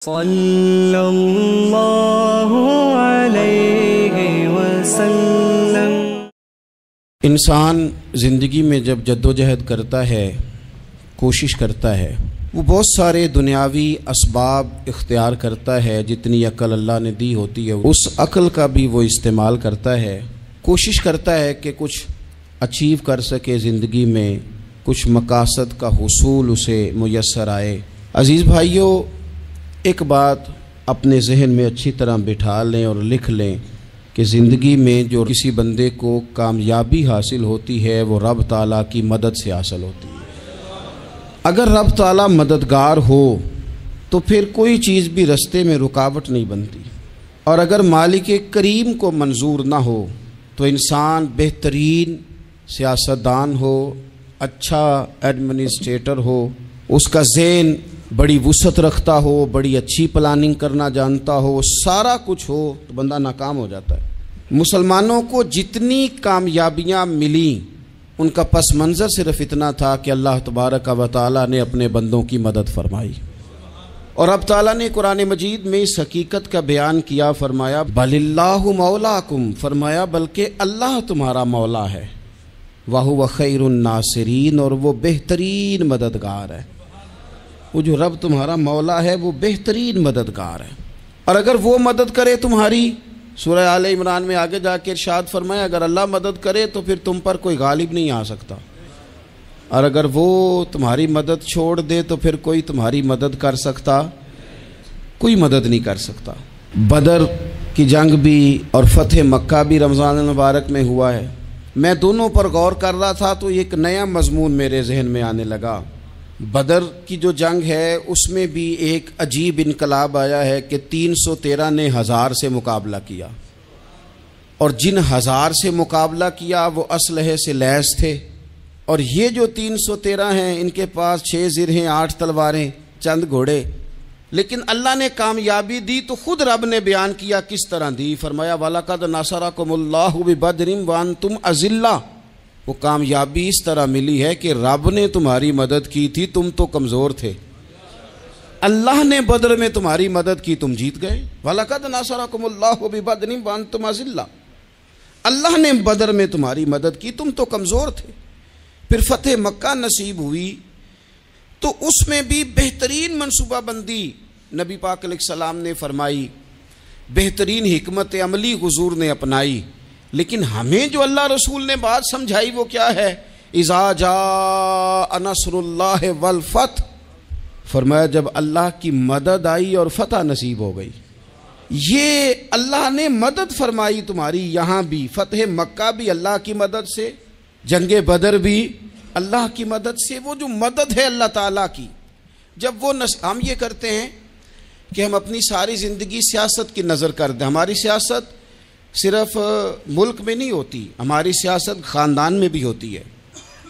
صلی اللہ علیہ وسلم۔ انسان زندگی میں جب جدوجہد کرتا ہے، کوشش کرتا ہے، وہ بہت سارے دنیاوی اسباب اختیار کرتا ہے، جتنی عقل اللہ نے دی ہوتی ہے اس عقل کا بھی وہ استعمال کرتا ہے، کوشش کرتا ہے کہ کچھ اچیو کر سکے زندگی میں، کچھ مقاصد کا حصول اسے میسر آئے۔ عزیز بھائیوں، ایک بات اپنے ذہن میں اچھی طرح بٹھا لیں اور لکھ لیں کہ زندگی میں جو کسی بندے کو کامیابی حاصل ہوتی ہے وہ رب تعالیٰ کی مدد سے حاصل ہوتی ہے۔ اگر رب تعالیٰ مددگار ہو تو پھر کوئی چیز بھی رستے میں رکاوٹ نہیں بنتی، اور اگر مالک کریم کو منظور نہ ہو تو انسان بہترین سیاستدان ہو، اچھا ایڈمنسٹریٹر ہو، اس کا ذہن بڑی وسعت رکھتا ہو، بڑی اچھی پلاننگ کرنا جانتا ہو، سارا کچھ ہو، تو بندہ ناکام ہو جاتا ہے۔ مسلمانوں کو جتنی کامیابیاں ملیں ان کا پس منظر صرف اتنا تھا کہ اللہ تبارک و تعالیٰ نے اپنے بندوں کی مدد فرمائی، اور اب تعالیٰ نے قرآن مجید میں اس حقیقت کا بیان کیا، فرمایا بل اللہ مولاکم، فرمایا بلکہ اللہ تمہارا مولا ہے، وَهُوَ خَيْرُ النَّاصِرِينَ، اور وہ بہترین مددگار ہے۔ وہ جو رب تمہارا مولا ہے وہ بہترین مددگار ہے، اور اگر وہ مدد کرے تمہاری، سورہ آل عمران میں آگے جا کے ارشاد فرمایا اگر اللہ مدد کرے تو پھر تم پر کوئی غالب نہیں آ سکتا، اور اگر وہ تمہاری مدد چھوڑ دے تو پھر کوئی تمہاری مدد کر سکتا، کوئی مدد نہیں کر سکتا۔ بدر کی جنگ بھی اور فتح مکہ بھی رمضان المبارک میں ہوا ہے۔ میں دونوں پر غور کر رہا تھا تو ایک نیا مضمون میرے ذہن میں آنے لگا۔ بدر کی جو جنگ ہے اس میں بھی ایک عجیب انقلاب آیا ہے کہ 313 نے 1000 سے مقابلہ کیا، اور جن 1000 سے مقابلہ کیا وہ اسلحے سے لیس تھے، اور یہ جو 313 ہیں ان کے پاس 6 زرہیں، 8 تلواریں، چند گھوڑے، لیکن اللہ نے کامیابی دی تو خود رب نے بیان کیا کس طرح دی، فرمایا وَلَقَدْ نَصَرَكُمُ اللَّهُ بِبَدْرٍ وَأَنْتُمْ أَذِلَّةٌ۔ وہ کامیابی اس طرح ملی ہے کہ رب نے تمہاری مدد کی تھی، تم تو کمزور تھے، اللہ نے بدر میں تمہاری مدد کی، تم جیت گئے۔ وَلَقَدْ نَصَرَكُمُ اللَّهُ بِبَدْرٍ وَأَنْتُمْ أَذِلَّةٌ، اللہ نے بدر میں تمہاری مدد کی، تم تو کمزور تھے۔ پھر فتح مکہ نصیب ہوئی تو اس میں بھی بہترین منصوبہ بندی نبی پاک علیہ السلام نے فرمائی، بہترین حکمت عملی حضور نے اپنائی، لیکن ہمیں جو اللہ رسول نے بات سمجھائی وہ کیا ہے؟ اذا جاء نصر اللہ والفتح، فرمایا جب اللہ کی مدد آئی اور فتح نصیب ہو گئی۔ یہ اللہ نے مدد فرمائی تمہاری، یہاں بھی فتح مکہ بھی اللہ کی مدد سے، جنگ بدر بھی اللہ کی مدد سے۔ وہ جو مدد ہے اللہ تعالیٰ کی، جب وہ ہم یہ کرتے ہیں کہ ہم اپنی ساری زندگی سیاست کی نظر کر دیں، ہماری سیاست صرف ملک میں نہیں ہوتی، ہماری سیاست خاندان میں بھی ہوتی ہے،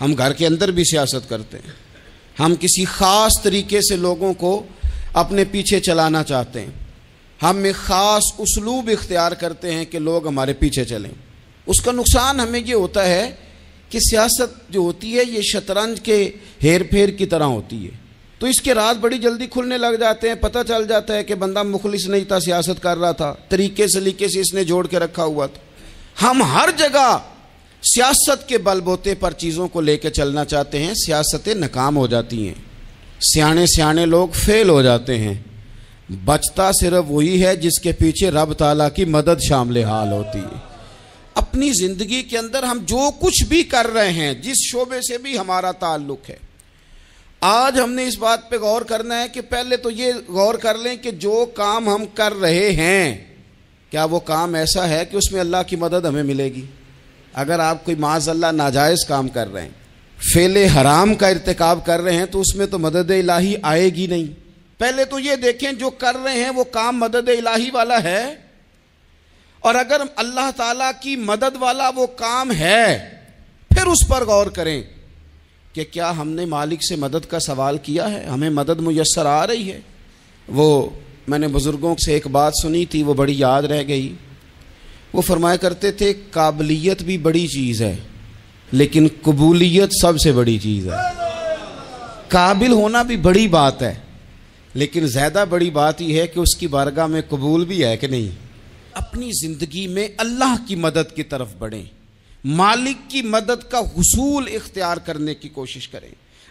ہم گھر کے اندر بھی سیاست کرتے ہیں، ہم کسی خاص طریقے سے لوگوں کو اپنے پیچھے چلانا چاہتے ہیں، ہم ایک خاص اسلوب اختیار کرتے ہیں کہ لوگ ہمارے پیچھے چلیں۔ اس کا نقصان ہمیں یہ ہوتا ہے کہ سیاست جو ہوتی ہے یہ شطرنج کے ہیر پھیر کی طرح ہوتی ہے، تو اس کے راز بڑی جلدی کھلنے لگ جاتے ہیں، پتہ چل جاتا ہے کہ بندہ مخلص نہیں تھا، سیاست کر رہا تھا، طریقے سلیقے سے اس نے جوڑ کے رکھا ہوا تھا۔ ہم ہر جگہ سیاست کے بل بوتے پر چیزوں کو لے کے چلنا چاہتے ہیں، سیاستیں ناکام ہو جاتی ہیں، سیانے لوگ فیل ہو جاتے ہیں، بچتا صرف وہی ہے جس کے پیچھے رب تعالیٰ کی مدد شامل حال ہوتی ہے۔ اپنی زندگی کے اندر ہم جو کچھ بھی کر رہے ہیں، جس شعبے سے بھی ہمارا تعلق ہے، آج ہم نے اس بات پہ غور کرنا ہے کہ پہلے تو یہ غور کر لیں کہ جو کام ہم کر رہے ہیں کیا وہ کام ایسا ہے کہ اس میں اللہ کی مدد ہمیں ملے گی؟ اگر آپ کوئی معاذ اللہ ناجائز کام کر رہے ہیں، فعل حرام کا ارتکاب کر رہے ہیں، تو اس میں تو مدد الہی آئے گی نہیں۔ پہلے تو یہ دیکھیں جو کر رہے ہیں وہ کام مدد الہی والا ہے، اور اگر اللہ تعالیٰ کی مدد والا وہ کام ہے پھر اس پر غور کریں کہ کیا ہم نے مالک سے مدد کا سوال کیا ہے، ہمیں مدد میسر آ رہی ہے۔ وہ میں نے بزرگوں سے ایک بات سنی تھی، وہ بڑی یاد رہ گئی۔ وہ فرمایا کرتے تھے قابلیت بھی بڑی چیز ہے لیکن قبولیت سب سے بڑی چیز ہے۔ قابل ہونا بھی بڑی بات ہے، لیکن زیادہ بڑی بات یہ ہے کہ اس کی بارگاہ میں قبول بھی ہے کہ نہیں. اپنی زندگی میں اللہ کی مدد کی طرف بڑھیں، مالک کی مدد کا حصول اختیار کرنے کی کوشش کریں،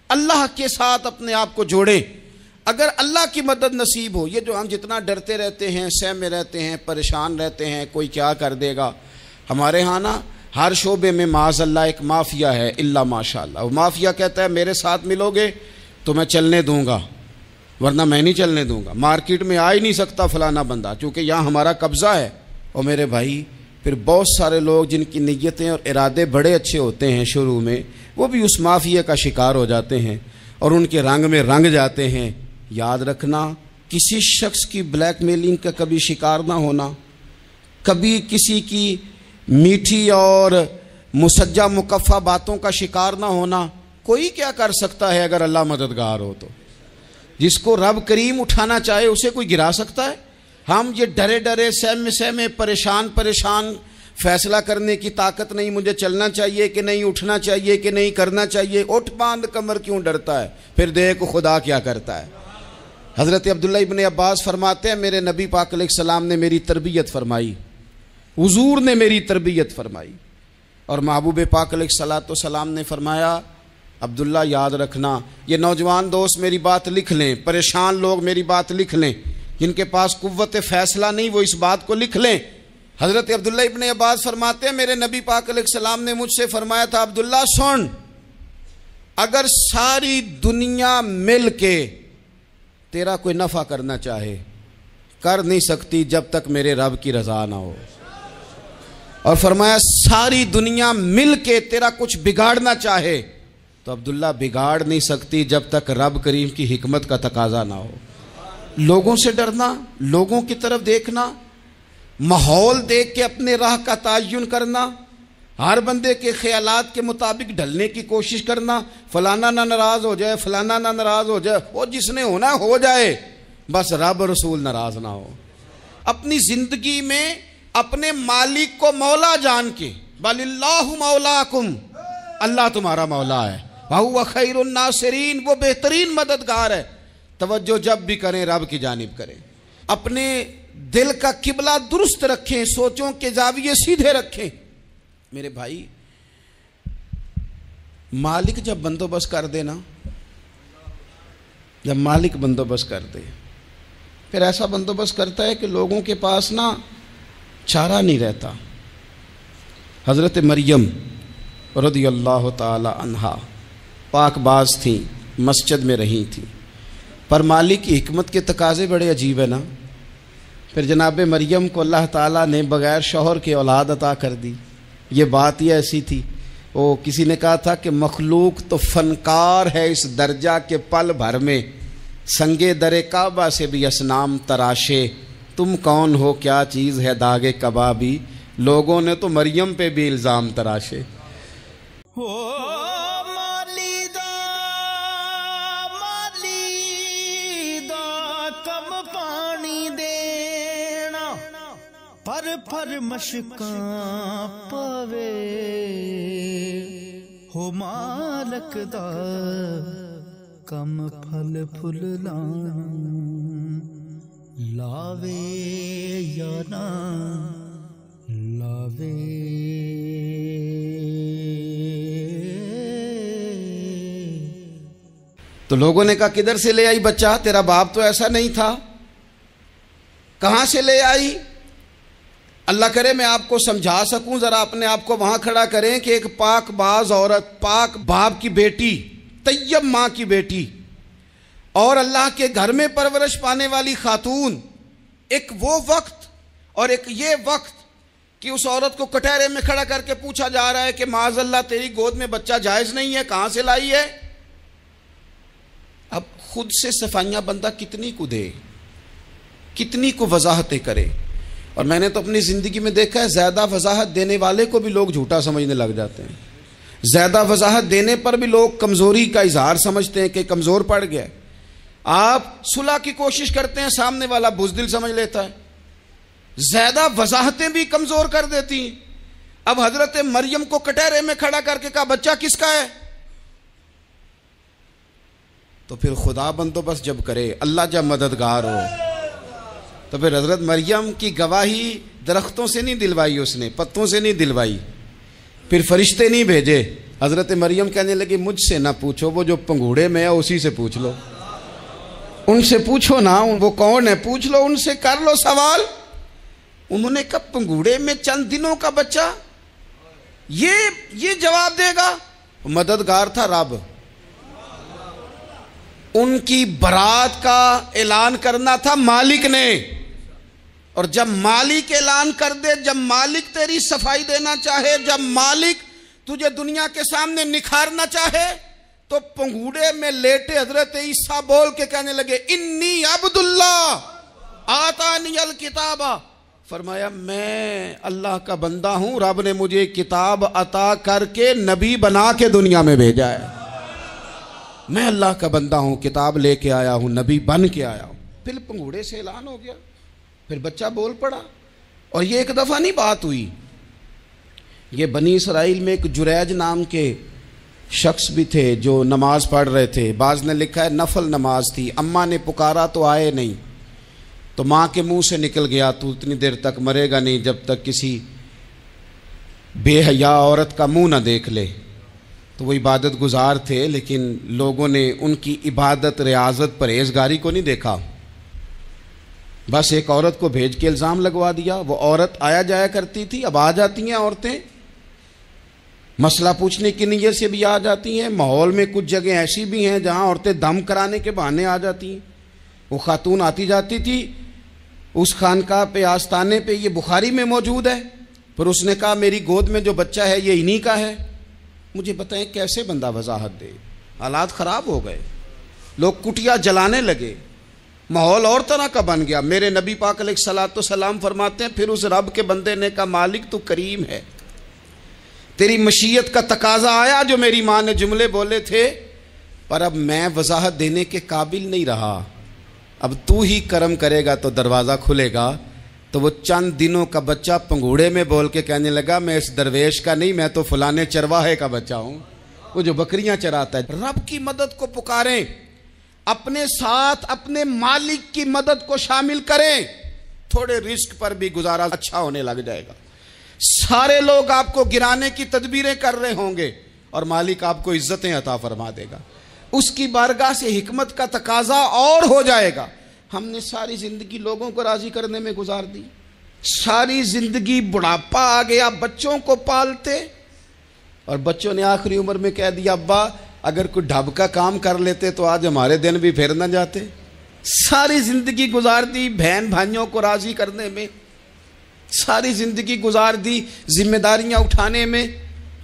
اللہ کے ساتھ اپنے آپ کو جوڑیں. اگر اللہ کی مدد نصیب ہو، یہ جو ہم جتنا ڈرتے رہتے ہیں، سہمے رہتے ہیں، پریشان رہتے ہیں کوئی کیا کر دے گا، ہمارے ہاں نا ہر شعبے میں معاذ اللہ ایک مافیا ہے، الا ماشاء اللہ. وہ مافیا کہتا ہے میرے ساتھ ملو گے تو میں چلنے دوں گا، ورنہ میں نہیں چلنے دوں گا. مارکیٹ میں آ ہی نہیں سکتا فلانا بندہ، چونکہ یہاں ہمارا قبضہ ہے. اور میرے بھائی پھر بہت سارے لوگ جن کی نیتیں اور ارادے بڑے اچھے ہوتے ہیں شروع میں، وہ بھی اس مافیا کا شکار ہو جاتے ہیں اور ان کے رنگ میں رنگ جاتے ہیں. یاد رکھنا، کسی شخص کی بلیک میلنگ کا کبھی شکار نہ ہونا، کبھی کسی کی میٹھی اور مسجع مکفہ باتوں کا شکار نہ ہونا. کوئی کیا کر سکتا ہے اگر اللہ مددگار ہو تو؟ جس کو رب کریم اٹھانا چاہے اسے کوئی گرا سکتا ہے؟ ہم یہ ڈرے ڈرے سہمے پریشان فیصلہ کرنے کی طاقت نہیں، مجھے چلنا چاہیے کہ نہیں، اٹھنا چاہیے کہ نہیں، کرنا چاہیے. اٹھ باندھ کمر کیوں ڈرتا ہے؟ پھر دیکھ خدا کیا کرتا ہے. حضرت عبداللہ ابن عباس فرماتے ہیں میرے نبی پاک علیہ السلام نے میری تربیت فرمائی، حضور نے میری تربیت فرمائی، اور محبوب پاک علیہ السلام نے فرمایا عبداللہ یاد رکھنا. یہ نوجوان دوست میری بات لکھ لیں، پریشان لوگ میری بات لکھ لیں، جن کے پاس قوت فیصلہ نہیں وہ اس بات کو لکھ لیں. حضرت عبداللہ ابن عباس فرماتے ہیں میرے نبی پاک علیہ السلام نے مجھ سے فرمایا تھا عبداللہ سن، اگر ساری دنیا مل کے تیرا کوئی نفع کرنا چاہے کر نہیں سکتی جب تک میرے رب کی رضا نہ ہو. اور فرمایا ساری دنیا مل کے تیرا کچھ بگاڑنا چاہے تو عبداللہ بگاڑ نہیں سکتی جب تک رب کریم کی حکمت کا تقاضا نہ ہو. لوگوں سے ڈرنا، لوگوں کی طرف دیکھنا، ماحول دیکھ کے اپنے راہ کا تعین کرنا، ہر بندے کے خیالات کے مطابق ڈھلنے کی کوشش کرنا، فلانا نہ ناراض ہو جائے، فلانا نہ ناراض ہو جائے، وہ جس نے ہونا ہو جائے، بس رب رسول ناراض نہ ہو. اپنی زندگی میں اپنے مالک کو مولا جان کے، بل اللہ مولاکم، اللہ تمہارا مولا ہے، وَهُوَ خَيْرُ النَّاصِرِينَ، وہ بہترین مددگار ہے. توجہ جب بھی کریں رب کی جانب کریں. اپنے دل کا قبلہ درست رکھیں، سوچوں کے زاویے سیدھے رکھیں. میرے بھائی مالک جب بندوبست کر دے نا، جب مالک بندوبست کر دے پھر ایسا بندوبست کرتا ہے کہ لوگوں کے پاس نا چارہ نہیں رہتا. حضرت مریم رضی اللہ تعالی عنہا پاک باز تھیں، مسجد میں رہی تھیں، پر مالک کی حکمت کے تقاضے بڑے عجیب ہے نا. پھر جناب مریم کو اللہ تعالیٰ نے بغیر شوہر کے اولاد عطا کر دی. یہ بات ہی ایسی تھی، وہ کسی نے کہا تھا کہ مخلوق تو فنکار ہے اس درجہ کے پل بھر میں سنگے در کعبہ سے بھی اصنام تراشے، تم کون ہو کیا چیز ہے داغ کبابی، لوگوں نے تو مریم پہ بھی الزام تراشے. پر مشکاں پاوے ہو مالک دا کم پھل پھل لاوے یا نہ لاوے. تو لوگوں نے کہا کدھر سے لے آئی بچہ، تیرا باپ تو ایسا نہیں تھا، کہاں سے لے آئی؟ اللہ کرے میں آپ کو سمجھا سکوں، ذرا اپنے آپ کو وہاں کھڑا کریں کہ ایک پاک باز عورت، پاک باپ کی بیٹی، طیب ماں کی بیٹی، اور اللہ کے گھر میں پرورش پانے والی خاتون، ایک وہ وقت اور ایک یہ وقت کہ اس عورت کو کٹہرے میں کھڑا کر کے پوچھا جا رہا ہے کہ معاذ اللہ تیری گود میں بچہ جائز نہیں ہے، کہاں سے لائی ہے؟ اب خود سے صفائیاں بندہ کتنی کو دے، کتنی کو وضاحتیں کرے. اور میں نے تو اپنی زندگی میں دیکھا ہے زیادہ وضاحت دینے والے کو بھی لوگ جھوٹا سمجھنے لگ جاتے ہیں. زیادہ وضاحت دینے پر بھی لوگ کمزوری کا اظہار سمجھتے ہیں کہ کمزور پڑ گیا. آپ صلح کی کوشش کرتے ہیں، سامنے والا بزدل سمجھ لیتا ہے. زیادہ وضاحتیں بھی کمزور کر دیتی ہیں. اب حضرت مریم کو کٹہرے میں کھڑا کر کے کہا بچہ کس کا ہے؟ تو پھر خدا بندوبست جب کرے، اللہ جب مددگار ہو، تو پھر حضرت مریم کی گواہی درختوں سے نہیں دلوائی، اس نے پتوں سے نہیں دلوائی، پھر فرشتے نہیں بھیجے۔ حضرت مریم کہنے لگی مجھ سے نہ پوچھو، وہ جو پنگوڑے میں ہے اسی سے پوچھ لو، ان سے پوچھو نا، وہ کون ہے پوچھ لو، ان سے کر لو سوال۔ انہوں نے کہا پنگوڑے میں چند دنوں کا بچہ یہ جواب دے گا؟ مددگار تھا رب، ان کی برات کا اعلان کرنا تھا مالک نے، اور جب مالک اعلان کر دے، جب مالک تیری صفائی دینا چاہے، جب مالک تجھے دنیا کے سامنے نکھارنا چاہے، تو پنگوڑے میں لیٹے حضرت عیسیٰ بول کے کہنے لگے انی عبداللہ آتانی الکتاب، فرمایا میں اللہ کا بندہ ہوں، رب نے مجھے کتاب عطا کر کے نبی بنا کے دنیا میں بھیجا ہے، میں اللہ کا بندہ ہوں، کتاب لے کے آیا ہوں، نبی بن کے آیا ہوں۔ پھر پنگوڑے سے اعلان ہو گیا، پھر بچہ بول پڑا، اور یہ ایک دفعہ نہیں بات ہوئی، یہ بنی اسرائیل میں ایک جریج نام کے شخص بھی تھے جو نماز پڑھ رہے تھے، بعض نے لکھا ہے نفل نماز تھی، اماں نے پکارا تو آئے نہیں، تو ماں کے منہ سے نکل گیا تو اتنی دیر تک مرے گا نہیں جب تک کسی بے حیا عورت کا منہ نہ دیکھ لے۔ تو وہ عبادت گزار تھے، لیکن لوگوں نے ان کی عبادت، ریاضت، پرہیزگاری کو نہیں دیکھا، بس ایک عورت کو بھیج کے الزام لگوا دیا۔ وہ عورت آیا جایا کرتی تھی، اب آ جاتی ہیں عورتیں، مسئلہ پوچھنے کی نیت سے بھی آ جاتی ہیں، ماحول میں کچھ جگہ ایسی بھی ہیں جہاں عورتیں دم کرانے کے بہانے آ جاتی ہیں۔ وہ خاتون آتی جاتی تھی اس خانقاہ پہ، آستانے پہ، یہ بخاری میں موجود ہے، پھر اس نے کہا میری گود میں جو بچہ ہے یہ انہی کا ہے۔ مجھے بتائیں کیسے بندہ وضاحت دے؟ حالات خراب ہو گئے، لوگ کٹیا جلانے لگے، ماحول اور طرح کا بن گیا۔ میرے نبی پاک علیہ الصلوۃ والسلام فرماتے ہیں پھر اس رب کے بندے نے کہا مالک تو کریم ہے، تیری مشیت کا تقاضا آیا جو میری ماں نے جملے بولے تھے، پر اب میں وضاحت دینے کے قابل نہیں رہا، اب تو ہی کرم کرے گا تو دروازہ کھلے گا۔ تو وہ چند دنوں کا بچہ پنگوڑے میں بول کے کہنے لگا میں اس درویش کا نہیں، میں تو فلانے چرواہے کا بچہ ہوں، وہ جو بکریاں چراتا ہے۔ رب کی مدد کو پکاریں، اپنے ساتھ اپنے مالک کی مدد کو شامل کریں، تھوڑے رزق پر بھی گزارا اچھا ہونے لگ جائے گا۔ سارے لوگ آپ کو گرانے کی تدبیریں کر رہے ہوں گے اور مالک آپ کو عزتیں عطا فرما دے گا، اس کی بارگاہ سے حکمت کا تقاضا اور ہو جائے گا۔ ہم نے ساری زندگی لوگوں کو راضی کرنے میں گزار دی، ساری زندگی بڑھاپا آ گیا بچوں کو پالتے، اور بچوں نے آخری عمر میں کہہ دیا ابا اگر کوئی ڈھب کا کام کر لیتے تو آج ہمارے دن بھی پھر نہ جاتے۔ ساری زندگی گزار دی بہن بھائیوں کو راضی کرنے میں، ساری زندگی گزار دی ذمہ داریاں اٹھانے میں،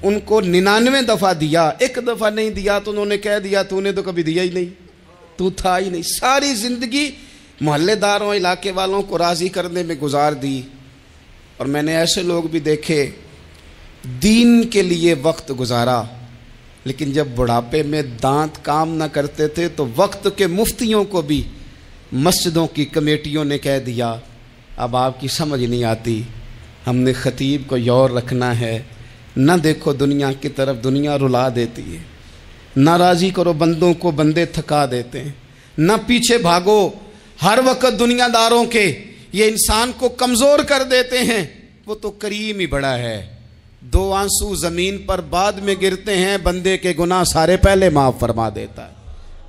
ان کو 99 دفعہ دیا، ایک دفعہ نہیں دیا تو انہوں نے کہہ دیا تو نے تو کبھی دیا ہی نہیں، تو تھا ہی نہیں۔ ساری زندگی محلے داروں، علاقے والوں کو راضی کرنے میں گزار دی، اور میں نے ایسے لوگ بھی دیکھے دین کے لیے وقت گزارا، لیکن جب بڑھاپے میں دانت کام نہ کرتے تھے تو وقت کے مفتیوں کو بھی مسجدوں کی کمیٹیوں نے کہہ دیا اب آپ کی سمجھ نہیں آتی، ہم نے خطیب کو یور رکھنا ہے، نہ دیکھو دنیا کی طرف، دنیا رلا دیتی ہے، نہ راضی کرو بندوں کو، بندے تھکا دیتے ہیں، نہ پیچھے بھاگو ہر وقت دنیا داروں کے، یہ انسان کو کمزور کر دیتے ہیں۔ وہ تو کریم ہی بڑا ہے، 2 آنسو زمین پر بعد میں گرتے ہیں، بندے کے گناہ سارے پہلے معاف فرما دیتا ہے۔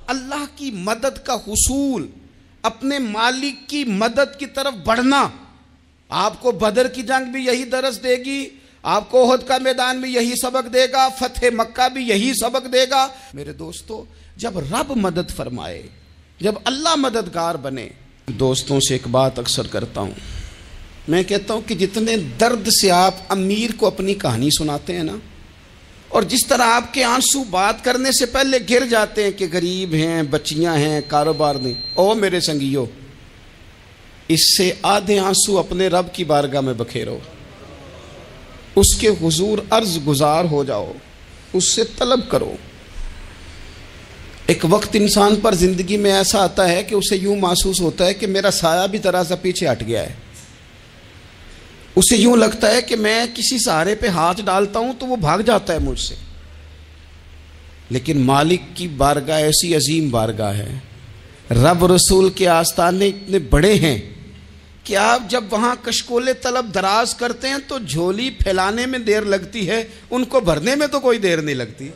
اللہ کی مدد کا حصول، اپنے مالک کی مدد کی طرف بڑھنا، آپ کو بدر کی جنگ بھی یہی درس دے گی، آپ کو احد کا میدان بھی یہی سبق دے گا، فتح مکہ بھی یہی سبق دے گا۔ میرے دوستو جب رب مدد فرمائے، جب اللہ مددگار بنے، دوستوں سے ایک بات اکثر کرتا ہوں، میں کہتا ہوں کہ جتنے درد سے آپ امیر کو اپنی کہانی سناتے ہیں نا، اور جس طرح آپ کے آنسو بات کرنے سے پہلے گر جاتے ہیں کہ غریب ہیں، بچیاں ہیں، کاروبار نہیں، او میرے سنگیو، اس سے آدھے آنسو اپنے رب کی بارگاہ میں بکھیرو، اس کے حضور عرض گزار ہو جاؤ، اس سے طلب کرو۔ ایک وقت انسان پر زندگی میں ایسا آتا ہے کہ اسے یوں محسوس ہوتا ہے کہ میرا سایہ بھی ذرا سا پیچھے ہٹ گیا ہے، اسے یوں لگتا ہے کہ میں کسی سہارے پہ ہاتھ ڈالتا ہوں تو وہ بھاگ جاتا ہے مجھ سے، لیکن مالک کی بارگاہ ایسی عظیم بارگاہ ہے، رب رسول کے آستانے اتنے بڑے ہیں کہ آپ جب وہاں کشکول طلب دراز کرتے ہیں تو جھولی پھیلانے میں دیر لگتی ہے، ان کو بھرنے میں تو کوئی دیر نہیں لگتی۔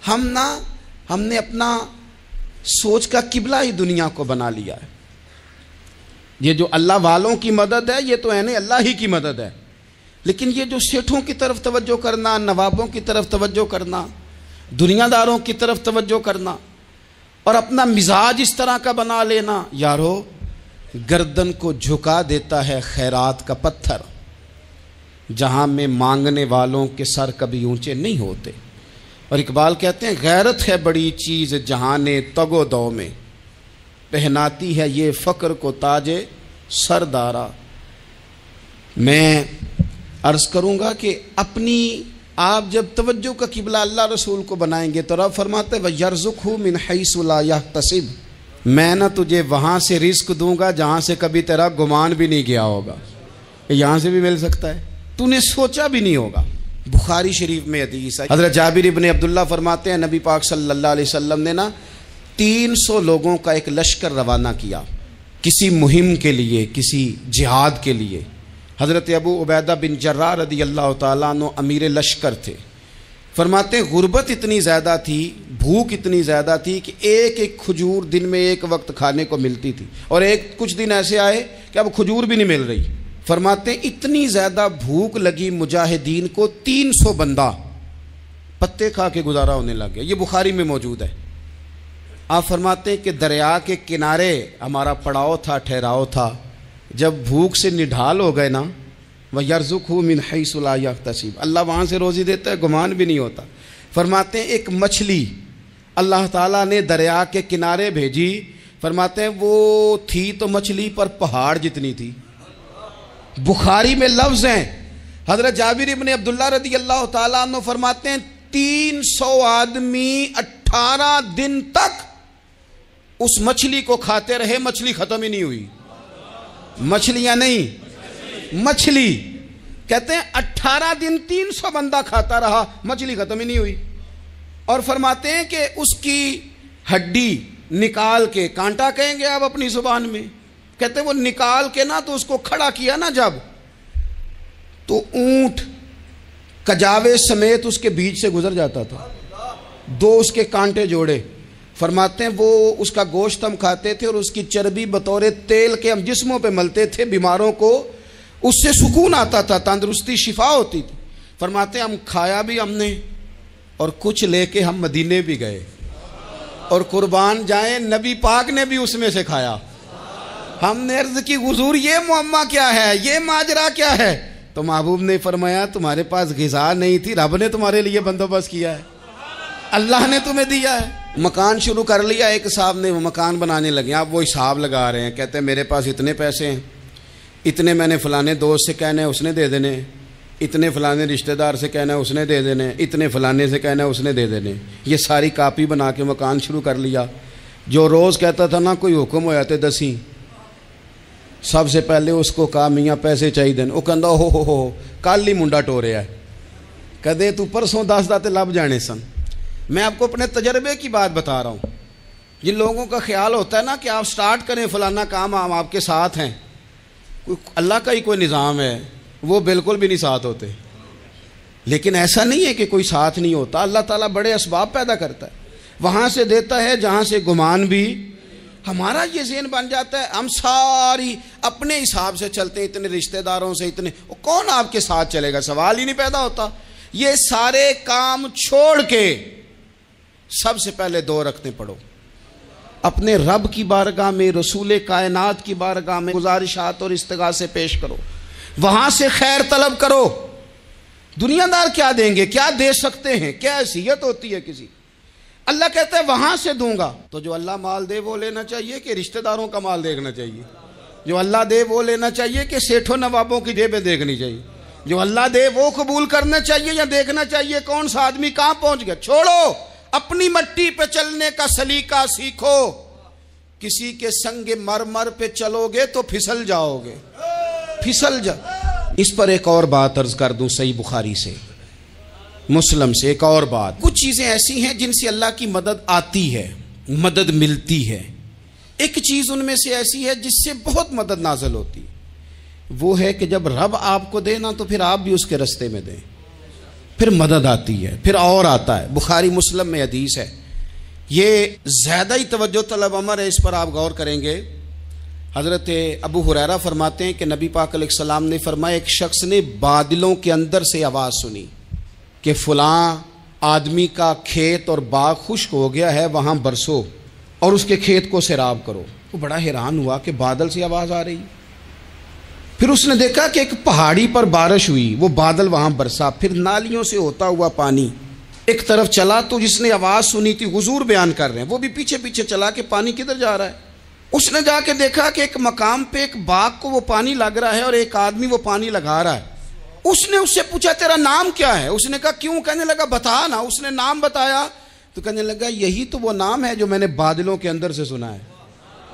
ہم نے اپنا سوچ کا قبلہ ہی دنیا کو بنا لیا ہے۔ یہ جو اللہ والوں کی مدد ہے یہ تو ہے اللہ ہی کی مدد ہے، لیکن یہ جو سیٹھوں کی طرف توجہ کرنا، نوابوں کی طرف توجہ کرنا، دنیا داروں کی طرف توجہ کرنا اور اپنا مزاج اس طرح کا بنا لینا، یارو گردن کو جھکا دیتا ہے خیرات کا پتھر، جہاں میں مانگنے والوں کے سر کبھی اونچے نہیں ہوتے۔ اور اقبال کہتے ہیں غیرت ہے بڑی چیز جہان تگ و دو میں، پہناتی ہے یہ فقر کو تاج سردارا۔ میں عرض کروں گا کہ اپنی آپ جب توجہ کا قبلہ اللہ رسول کو بنائیں گے تو رب فرماتے ہیں وَيَرْزُقْهُ مِنْ حَيْثُ لَا يَحْتَسِبُ، میں نہ تجھے وہاں سے رزق دوں گا جہاں سے کبھی تیرا گمان بھی نہیں گیا ہوگا، یہاں سے بھی مل سکتا ہے، تو نے سوچا بھی نہیں ہوگا۔ بخاری شریف میں حدیث ہے، حضرت جابر ابن عبداللہ فرماتے ہیں نبی پاک صلی اللہ علیہ وسلم نے 300 لوگوں کا ایک لشکر روانہ کیا کسی مہم کے لیے، کسی جہاد کے لیے۔ حضرت ابو عبیدہ بن جراح رضی اللہ تعالیٰ عنہ امیر لشکر تھے۔ فرماتے ہیں غربت اتنی زیادہ تھی، بھوک اتنی زیادہ تھی کہ ایک ایک کھجور دن میں ایک وقت کھانے کو ملتی تھی، اور کچھ دن ایسے آئے کہ اب کھجور بھی نہیں مل رہی۔ فرماتے ہیں اتنی زیادہ بھوک لگی مجاہدین کو 300 بندہ پتے کھا کے گزارا ہونے لگ گیا۔ یہ بخاری میں موجود ہے۔ آپ فرماتے ہیں کہ دریا کے کنارے ہمارا پڑاؤ تھا، ٹھہراؤ تھا، جب بھوک سے نڈھال ہو گئے نا، وَيَرْزُقْهُ مِنْ حَيْثُ لَا يَحْتَسِبُ، اللہ وہاں سے روزی دیتا ہے، گمان بھی نہیں ہوتا۔ فرماتے ہیں ایک مچھلی اللہ تعالیٰ نے دریا کے کنارے بھیجی، فرماتے ہیں وہ تھی تو مچھلی پر پہاڑ جتنی تھی۔ بخاری میں لفظ ہیں، حضرت جابر ابن عبداللہ رضی اللہ تعالیٰ عنہ فرماتے ہیں 300 آدمی 18 دن تک اس مچھلی کو کھاتے رہے، مچھلی ختم ہی نہیں ہوئی۔ مچھلیاں نہیں، مچھلی کہتے ہیں 18 دن 300 بندہ کھاتا رہا، مچھلی ختم ہی نہیں ہوئی۔ اور فرماتے ہیں کہ اس کی ہڈی نکال کے، کانٹا کہیں گے آپ اپنی زبان میں، کہتے ہیں وہ نکال کے نا تو اس کو کھڑا کیا نا جب، تو اونٹ کجاوے سمیت اس کے بیچ سے گزر جاتا تھا، 2 اس کے کانٹے جوڑے۔ فرماتے ہیں وہ اس کا گوشت ہم کھاتے تھے اور اس کی چربی بطور تیل کے ہم جسموں پہ ملتے تھے، بیماروں کو اس سے سکون آتا تھا، تندرستی شفا ہوتی تھی۔ فرماتے ہیں ہم کھایا بھی ہم نے اور کچھ لے کے ہم مدینے بھی گئے، اور قربان جائیں نبی پاک نے بھی اس میں سے کھایا۔ ہم نے عرض کی حضور یہ معمہ کیا ہے، یہ ماجرا کیا ہے؟ تو محبوب نے فرمایا تمہارے پاس غذا نہیں تھی، رب نے تمہارے لیے بندوبست کیا ہے، اللہ نے تمہیں دیا ہے۔ مکان شروع کر لیا، ایک صاحب نے وہ مکان بنانے لگے، آپ وہ حساب لگا رہے ہیں، کہتے ہیں میرے پاس اتنے پیسے ہیں، اتنے میں نے فلانے دوست سے کہنا ہے اس نے دے دینے، اتنے فلانے رشتہ دار سے کہنا ہے اس نے دے دینے، اتنے فلانے سے کہنا ہے اس نے دے دینے۔ یہ ساری کاپی بنا کے مکان شروع کر لیا۔ جو روز کہتا تھا نا کوئی حکم ہو جاتے 10، سب سے پہلے اس کو کہا میاں پیسے چاہیے دین، وہ کہندا ہو کل ہی منڈا ٹوریا ہے، کدے تو پرسوں 10 داتے لب جانے سن۔ میں آپ کو اپنے تجربے کی بات بتا رہا ہوں۔ جن لوگوں کا خیال ہوتا ہے نا کہ آپ سٹارٹ کریں فلانا کام، ہم آپ کے ساتھ ہیں، اللہ کا ہی کوئی نظام ہے، وہ بالکل بھی نہیں ساتھ ہوتے۔ لیکن ایسا نہیں ہے کہ کوئی ساتھ نہیں ہوتا، اللہ تعالیٰ بڑے اسباب پیدا کرتا ہے، وہاں سے دیتا ہے جہاں سے گمان بھی۔ ہمارا یہ ذہن بن جاتا ہے ہم ساری اپنے حساب سے چلتے ہیں، اتنے رشتہ داروں سے، اتنے، کون آپ کے ساتھ چلے گا؟ سوال ہی نہیں پیدا ہوتا۔ یہ سارے کام چھوڑ کے سب سے پہلے 2 رکعتیں پڑھو، اپنے رب کی بارگاہ میں، رسول کائنات کی بارگاہ میں گزارشات اور استغاثے پیش کرو، وہاں سے خیر طلب کرو۔ دنیا دار کیا دیں گے، کیا دے سکتے ہیں، کیا حیثیت ہوتی ہے کسی؟ اللہ کہتا ہے وہاں سے دوں گا۔ تو جو اللہ مال دے وہ لینا چاہیے کہ رشتہ داروں کا مال دیکھنا چاہیے؟ جو اللہ دے وہ لینا چاہیے کہ سیٹھوں نوابوں کی جیبیں دیکھنی چاہیے؟ جو اللہ دے وہ قبول کرنا چاہیے یا دیکھنا چاہیے کون سا آدمی کہاں پہنچ گیا؟ چھوڑو، اپنی مٹی پہ چلنے کا سلیقہ سیکھو۔ کسی کے سنگ مرمر پہ چلو گے تو پھسل جاؤ گے، پھسل جا۔ اس پر ایک اور بات عرض کر دوں صحیح بخاری سے، مسلم سے۔ ایک اور بات، کچھ چیزیں ایسی ہیں جن سے اللہ کی مدد آتی ہے، مدد ملتی ہے۔ ایک چیز ان میں سے ایسی ہے جس سے بہت مدد نازل ہوتی، وہ ہے کہ جب رب آپ کو دے نا تو پھر آپ بھی اس کے رستے میں دیں، پھر مدد آتی ہے، پھر اور آتا ہے۔ بخاری مسلم میں حدیث ہے، یہ زیادہ ہی توجہ طلب امر ہے، اس پر آپ غور کریں گے۔ حضرت ابو ہریرہ فرماتے ہیں کہ نبی پاک علیہ السلام نے فرمایا ایک شخص نے بادلوں کے اندر سے آواز سنی کہ فلاں آدمی کا کھیت اور باغ خشک ہو گیا ہے، وہاں برسو اور اس کے کھیت کو سیراب کرو۔ وہ بڑا حیران ہوا کہ بادل سے آواز آ رہی، پھر اس نے دیکھا کہ ایک پہاڑی پر بارش ہوئی، وہ بادل وہاں برسا، پھر نالیوں سے ہوتا ہوا پانی ایک طرف چلا، تو جس نے آواز سنی تھی حضور بیان کر رہے ہیں، وہ بھی پیچھے پیچھے چلا کہ پانی کدھر جا رہا ہے۔ اس نے جا کے دیکھا کہ ایک مقام پہ ایک باغ کو وہ پانی لگ رہا ہے اور ایک آدمی وہ پانی لگا رہا ہے۔ اس نے اس سے پوچھا تیرا نام کیا ہے؟ اس نے کہا کیوں؟ کہنے لگا بتا نا۔ اس نے نام بتایا تو کہنے لگا یہی تو وہ نام ہے جو میں نے بادلوں کے اندر سے سنا ہے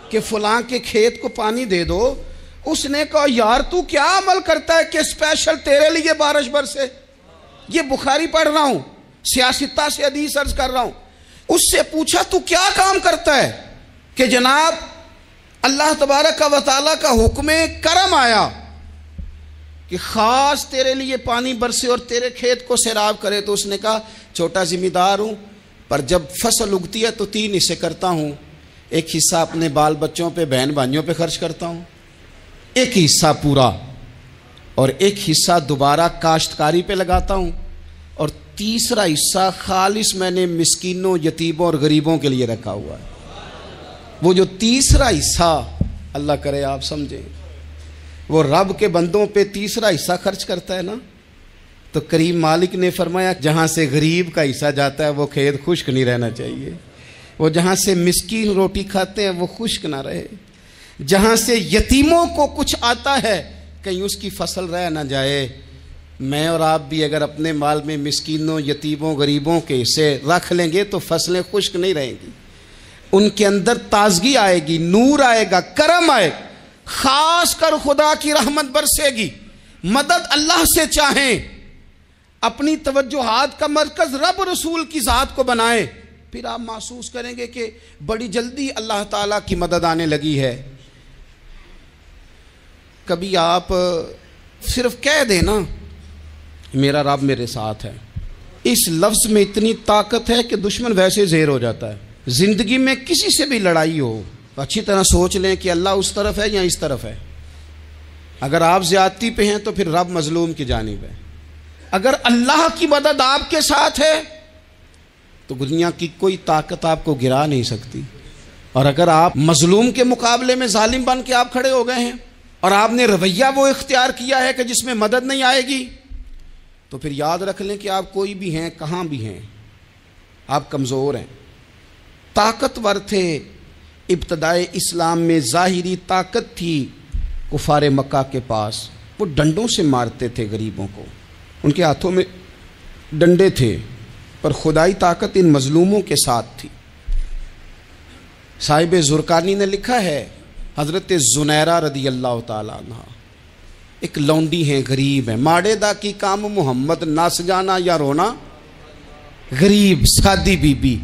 کہ فلاں کے کھیت کو پانی دے دو۔ اس نے کہا یار تو کیا عمل کرتا ہے کہ اسپیشل تیرے لیے بارش برسے؟ یہ بخاری پڑھ رہا ہوں، سیاستہ سے حدیث عرض کر رہا ہوں۔ اس سے پوچھا تو کیا کام کرتا ہے کہ جناب اللہ تبارک و تعالیٰ کا حکم کرم آیا کہ خاص تیرے لیے پانی برسے اور تیرے کھیت کو سیراب کرے؟ تو اس نے کہا چھوٹا ذمہ دار ہوں، پر جب فصل اگتی ہے تو 3 حصے کرتا ہوں، ایک حصہ اپنے بال بچوں پہ بہن بھائیوں پہ خرچ کرتا ہوں، ایک حصہ پورا، اور ایک حصہ دوبارہ کاشتکاری پہ لگاتا ہوں، اور تیسرا حصہ خالص میں نے مسکینوں، یتیموں اور غریبوں کے لیے رکھا ہوا ہے۔ وہ جو تیسرا حصہ اللہ کرے آپ سمجھیں، وہ رب کے بندوں پہ تیسرا حصہ خرچ کرتا ہے نا، تو کریم مالک نے فرمایا جہاں سے غریب کا حصہ جاتا ہے وہ کھیت خشک نہیں رہنا چاہیے، وہ جہاں سے مسکین روٹی کھاتے ہیں وہ خشک نہ رہے، جہاں سے یتیموں کو کچھ آتا ہے کہیں اس کی فصل رہ نہ جائے۔ میں اور آپ بھی اگر اپنے مال میں مسکینوں، یتیموں، غریبوں کے حصے رکھ لیں گے تو فصلیں خشک نہیں رہیں گی، ان کے اندر تازگی آئے گی، نور آئے گا، کرم آئے گا، خاص کر خدا کی رحمت برسے گی۔ مدد اللہ سے چاہیں، اپنی توجہات کا مرکز رب رسول کی ذات کو بنائیں، پھر آپ محسوس کریں گے کہ بڑی جلدی اللہ تعالیٰ کی مدد آنے لگی ہے۔ کبھی آپ صرف کہہ دیں نا میرا رب میرے ساتھ ہے، اس لفظ میں اتنی طاقت ہے کہ دشمن ویسے زیر ہو جاتا ہے۔ زندگی میں کسی سے بھی لڑائی ہو تو اچھی طرح سوچ لیں کہ اللہ اس طرف ہے یا اس طرف ہے۔ اگر آپ زیادتی پہ ہیں تو پھر رب مظلوم کی جانب ہے۔ اگر اللہ کی مدد آپ کے ساتھ ہے تو دنیا کی کوئی طاقت آپ کو گرا نہیں سکتی، اور اگر آپ مظلوم کے مقابلے میں ظالم بن کے آپ کھڑے ہو گئے ہیں اور آپ نے رویہ وہ اختیار کیا ہے کہ جس میں مدد نہیں آئے گی، تو پھر یاد رکھ لیں کہ آپ کوئی بھی ہیں، کہاں بھی ہیں، آپ کمزور ہیں۔ طاقتور تھے ابتدائے اسلام میں، ظاہری طاقت تھی کفار مکہ کے پاس، وہ ڈنڈوں سے مارتے تھے غریبوں کو، ان کے ہاتھوں میں ڈنڈے تھے، پر خدائی طاقت ان مظلوموں کے ساتھ تھی۔ صاحب زرقانی نے لکھا ہے حضرت زنیرہ رضی اللہ تعالیٰ عنہ ایک لونڈی ہیں، غریب ہیں، ماڑے دا کی کام محمد نس جانا یا رونا، غریب سادی بی بی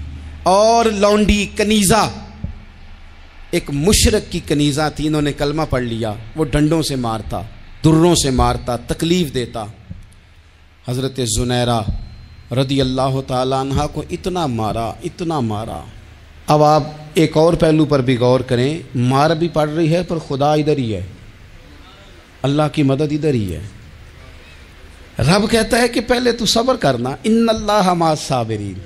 اور لونڈی کنیزہ، ایک مشرک کی کنیزہ تھی، انہوں نے کلمہ پڑھ لیا، وہ ڈنڈوں سے مارتا، دروں سے مارتا، تکلیف دیتا۔ حضرت زنیرہ رضی اللہ تعالیٰ عنہ کو اتنا مارا، اتنا مارا۔ اب آپ ایک اور پہلو پر بھی غور کریں، مار بھی پڑ رہی ہے پر خدا ادھر ہی ہے، اللہ کی مدد ادھر ہی ہے۔ رب کہتا ہے کہ پہلے تو صبر کرنا، ان اللہ مع الصابرین،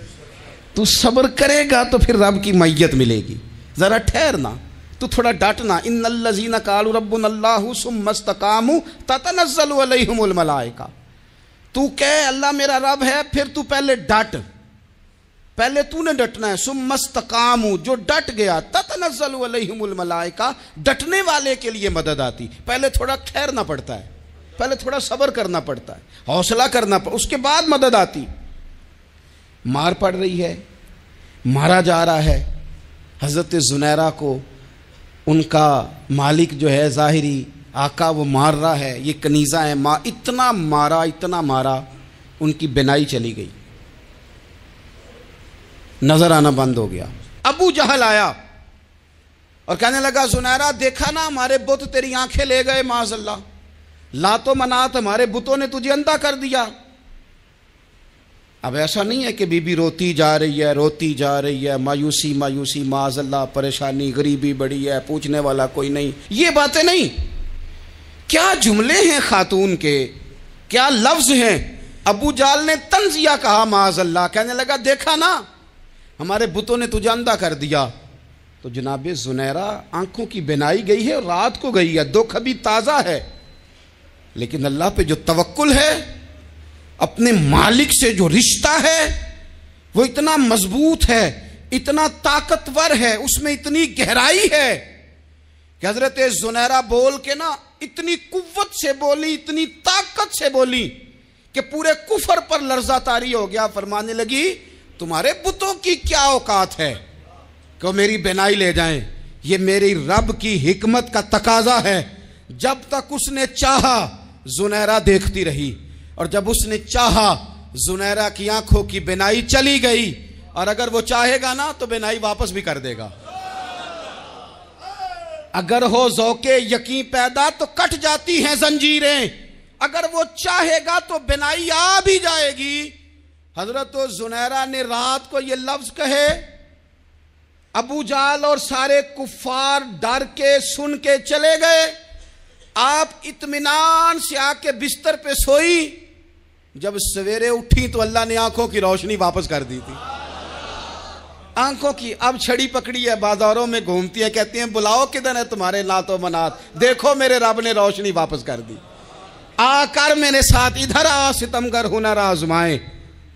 تو صبر کرے گا تو پھر رب کی معیت ملے گی، ذرا ٹھہرنا، تو تھوڑا ڈٹنا۔ ان الذین قالوا ربنا اللہ ثم استقاموا تتنزل علیہم الملائکہ، تو کہے اللہ میرا رب ہے، پھر تو پہلے ڈٹ، پہلے تو نے ڈٹنا ہے۔ ثم استقاموا، جو ڈٹ گیا، تتنزل علیہم الملائکہ، ڈٹنے والے کے لیے مدد آتی، پہلے تھوڑا ٹھہرنا پڑتا ہے، پہلے تھوڑا صبر کرنا پڑتا ہے، حوصلہ کرنا پڑتا، اس کے بعد مدد آتی۔ مار پڑ رہی ہے، مارا جا رہا ہے حضرت زنیرہ کو، ان کا مالک جو ہے ظاہری آقا وہ مار رہا ہے، یہ کنیزہ ہے، اتنا مارا اتنا مارا ان کی بینائی چلی گئی، نظر آنا بند ہو گیا۔ ابو جہل آیا اور کہنے لگا زنیرہ دیکھا نا ہمارے بت تیری آنکھیں لے گئے، معاذ اللہ، لات و منات ہمارے بتوں نے تجھے اندھا کر دیا۔ اب ایسا نہیں ہے کہ بی بی روتی جا رہی ہے، مایوسی مایوسی، معاذ اللہ، پریشانی، غریبی بڑی ہے، پوچھنے والا کوئی نہیں، یہ باتیں نہیں۔ کیا جملے ہیں خاتون کے، کیا لفظ ہیں۔ ابو جہل نے تنزیہ کہا، معاذ اللہ، کہنے لگا دیکھا نا ہمارے بتوں نے تجھے اندھا کر دیا۔ تو جناب زنیرہ آنکھوں کی بینائی گئی ہے اور رات کو گئی ہے، دکھ ابھی تازہ ہے، لیکن اللہ پہ جو توکل ہے، اپنے مالک سے جو رشتہ ہے، وہ اتنا مضبوط ہے، اتنا طاقتور ہے، اس میں اتنی گہرائی ہے کہ حضرت زنیرہ بول کے نا اتنی قوت سے بولی، اتنی طاقت سے بولی کہ پورے کفر پر لرزہ طاری ہو گیا۔ فرمانے لگی تمہارے بتوں کی کیا اوقات ہے کہ میری بینائی لے جائیں، یہ میری رب کی حکمت کا تقاضا ہے۔ جب تک اس نے چاہا زنیرہ دیکھتی رہی، اور جب اس نے چاہا زنیرہ کی آنکھوں کی بینائی چلی گئی، اور اگر وہ چاہے گا نا تو بینائی واپس بھی کر دے گا۔ اگر ہو ذوق یقین پیدا تو کٹ جاتی ہیں زنجیریں، اگر وہ چاہے گا تو بینائی آ بھی جائے گی۔ حضرت زنیرہ نے رات کو یہ لفظ کہے، ابو جہل اور سارے کفار ڈر کے سن کے چلے گئے۔ آپ اطمینان سے آ کے بستر پہ سوئی، جب سویرے اٹھی تو اللہ نے آنکھوں کی روشنی واپس کر دی تھی۔ آنکھوں کی اب چھڑی پکڑی ہے، بازاروں میں گھومتی ہے، کہتی ہیں بلاؤ کدھر ہے تمہارے لات و منات، دیکھو میرے رب نے روشنی واپس کر دی۔ آ کر میرے ساتھ ادھر آ، ستمگر ہنر آزمائیں،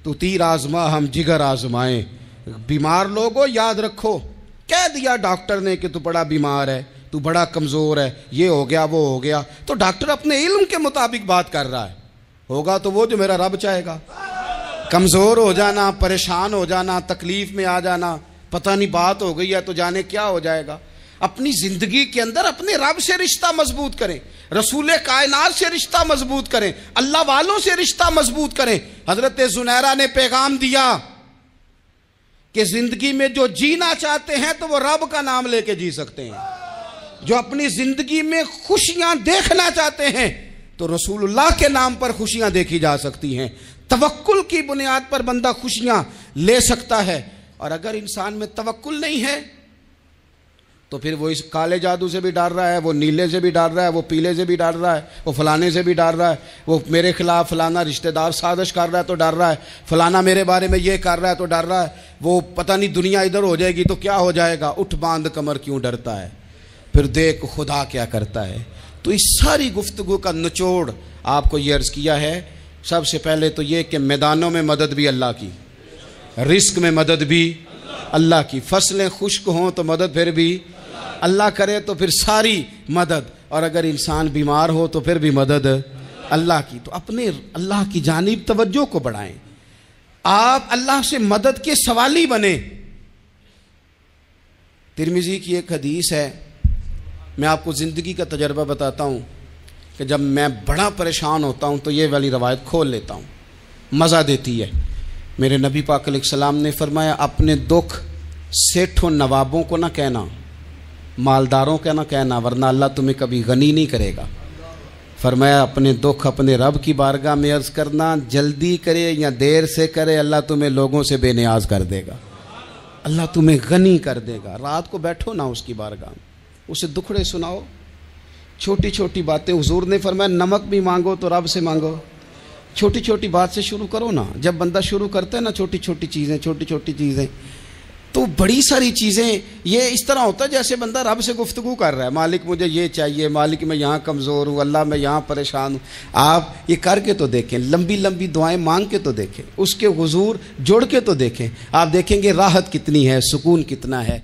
تو تیر آزما ہم جگر آزمائیں۔ بیمار لوگوں یاد رکھو، کہہ دیا ڈاکٹر نے کہ تو بڑا بیمار ہے، تو بڑا کمزور ہے، یہ ہو گیا وہ ہو گیا، تو ڈاکٹر اپنے علم کے مطابق بات کر رہا ہے، ہوگا تو وہ جو میرا رب چاہے گا۔ کمزور ہو جانا، پریشان ہو جانا، تکلیف میں آ جانا، پتہ نہیں بات ہو گئی ہے تو جانے کیا ہو جائے گا۔ اپنی زندگی کے اندر اپنے رب سے رشتہ مضبوط کریں، رسول کائنات سے رشتہ مضبوط کریں، اللہ والوں سے رشتہ مضبوط کریں۔ حضرت زنیرہ نے پیغام دیا کہ زندگی میں جو جینا چاہتے ہیں تو وہ رب کا نام لے کے جی سکتے ہیں، جو اپنی زندگی میں خوشیاں دیکھنا چاہتے ہیں تو رسول اللہ کے نام پر خوشیاں دیکھی جا سکتی ہیں۔ توکل کی بنیاد پر بندہ خوشیاں لے سکتا ہے، اور اگر انسان میں توکل نہیں ہے تو پھر وہ اس کالے جادو سے بھی ڈر رہا ہے، وہ نیلے سے بھی ڈر رہا ہے، وہ پیلے سے بھی ڈر رہا ہے، وہ فلانے سے بھی ڈر رہا ہے، وہ میرے خلاف فلانا رشتہ دار سازش کر رہا ہے تو ڈر رہا ہے، فلانا میرے بارے میں یہ کر رہا ہے تو ڈر رہا ہے، وہ پتہ نہیں دنیا ادھر ہو جائے گی تو کیا ہو جائے گا، اٹھ باندھ کمر کیوں ڈرتا ہے، پھر دیکھ خدا کیا کرتا ہے۔ تو اس ساری گفتگو کا نچوڑ آپ کو یہ عرض کیا ہے، سب سے پہلے تو یہ کہ میدانوں میں مدد بھی اللہ کی، رزق میں مدد بھی اللہ کی، فصلیں خشک ہوں تو مدد پھر بھی اللہ کرے، تو پھر ساری مدد، اور اگر انسان بیمار ہو تو پھر بھی مدد اللہ کی۔ تو اپنے اللہ کی جانب توجہ کو بڑھائیں، آپ اللہ سے مدد کے سوالی بنیں۔ ترمذی کی ایک حدیث ہے، میں آپ کو زندگی کا تجربہ بتاتا ہوں کہ جب میں بڑا پریشان ہوتا ہوں تو یہ والی روایت کھول لیتا ہوں، مزہ دیتی ہے۔ میرے نبی پاک علیہ السلام نے فرمایا اپنے دکھ سیٹھوں نوابوں کو نہ کہنا، مالداروں کا نہ کہنا، ورنہ اللہ تمہیں کبھی غنی نہیں کرے گا۔ فرمایا اپنے دکھ اپنے رب کی بارگاہ میں عرض کرنا، جلدی کرے یا دیر سے کرے اللہ تمہیں لوگوں سے بے نیاز کر دے گا، اللہ تمہیں غنی کر دے گا۔ رات کو بیٹھو نا اس کی بارگاہ میں، اسے دکھڑے سناؤ، چھوٹی چھوٹی باتیں۔ حضور نے فرمایا نمک بھی مانگو تو رب سے مانگو، چھوٹی چھوٹی بات سے شروع کرو نا۔ جب بندہ شروع کرتا ہے نا چھوٹی چھوٹی چیزیں تو بڑی ساری چیزیں یہ اس طرح ہوتا ہے جیسے بندہ رب سے گفتگو کر رہا ہے، مالک مجھے یہ چاہیے، مالک میں یہاں کمزور ہوں، اللہ میں یہاں پریشان ہوں۔ آپ یہ کر کے تو دیکھیں، لمبی لمبی دعائیں مانگ کے تو دیکھیں، اس کے حضور جوڑ کے تو دیکھیں، آپ دیکھیں گے راحت کتنی ہے، سکون کتنا ہے۔